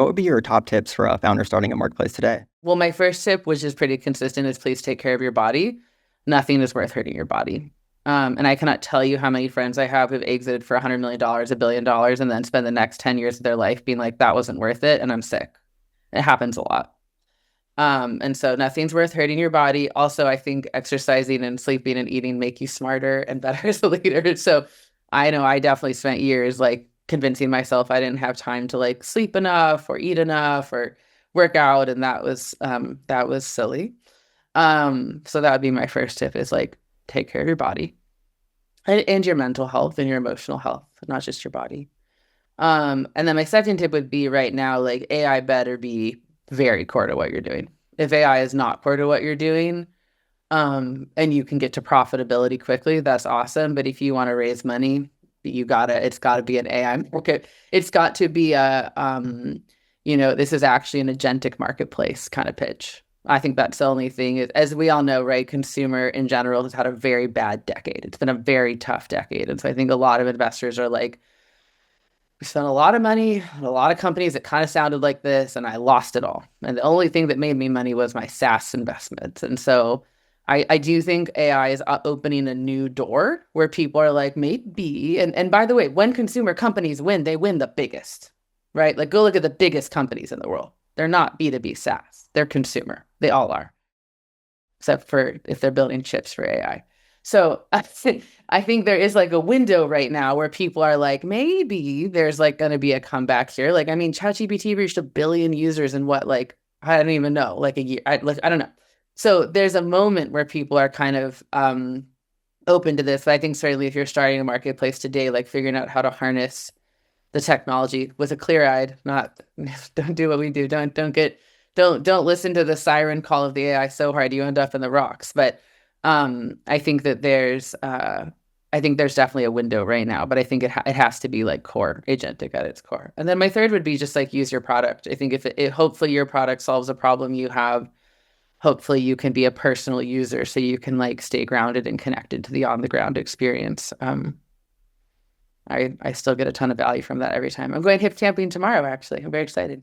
What would be your top tips for a founder starting a marketplace today? Well, my first tip, which is pretty consistent, is please take care of your body. Nothing is worth hurting your body. And I cannot tell you how many friends I have who've exited for $100 million, $1 billion, and then spend the next 10 years of their life being like, that wasn't worth it, and I'm sick. It happens a lot. And so nothing's worth hurting your body. Also, I think exercising and sleeping and eating make you smarter and better as a leader. So I know I definitely spent years like convincing myself I didn't have time to like sleep enough or eat enough or work out, and that was silly. So that would be my first tip is like take care of your body and your mental health and your emotional health, not just your body. And then my second tip would be right now, like AI better be very core to what you're doing. If AI is not core to what you're doing, and you can get to profitability quickly, that's awesome. But if you want to raise money, it's gotta be an AI market. It's got to be this is actually an agentic marketplace kind of pitch. I think that's the only thing is, as we all know, right, consumer in general has had a very bad decade. It's been a very tough decade. And so I think a lot of investors are like, we spent a lot of money on a lot of companies that kind of sounded like this, and I lost it all. And the only thing that made me money was my SaaS investments. And so I do think AI is opening a new door where people are like, maybe. And by the way, when consumer companies win, they win the biggest, right? Like, go look at the biggest companies in the world. They're not B2B SaaS, they're consumer. They all are, except for if they're building chips for AI. So I think there is like a window right now where people are like, maybe there's like going to be a comeback here. Like, I mean, ChatGPT reached 1 billion users in what, like, I don't even know, like a year. I don't know. So there's a moment where people are kind of open to this. But I think certainly if you're starting a marketplace today, like figuring out how to harness the technology with a clear-eyed, not don't do what we do. Don't listen to the siren call of the AI so hard you end up in the rocks. But I think that I think there's definitely a window right now, but I think it has to be like core agentic at its core. And then my third would be just like use your product. I think if hopefully your product solves a problem you have, hopefully you can be a personal user so you can like stay grounded and connected to the on the ground experience. I still get a ton of value from that every time. I'm going hip camping tomorrow, actually. I'm very excited.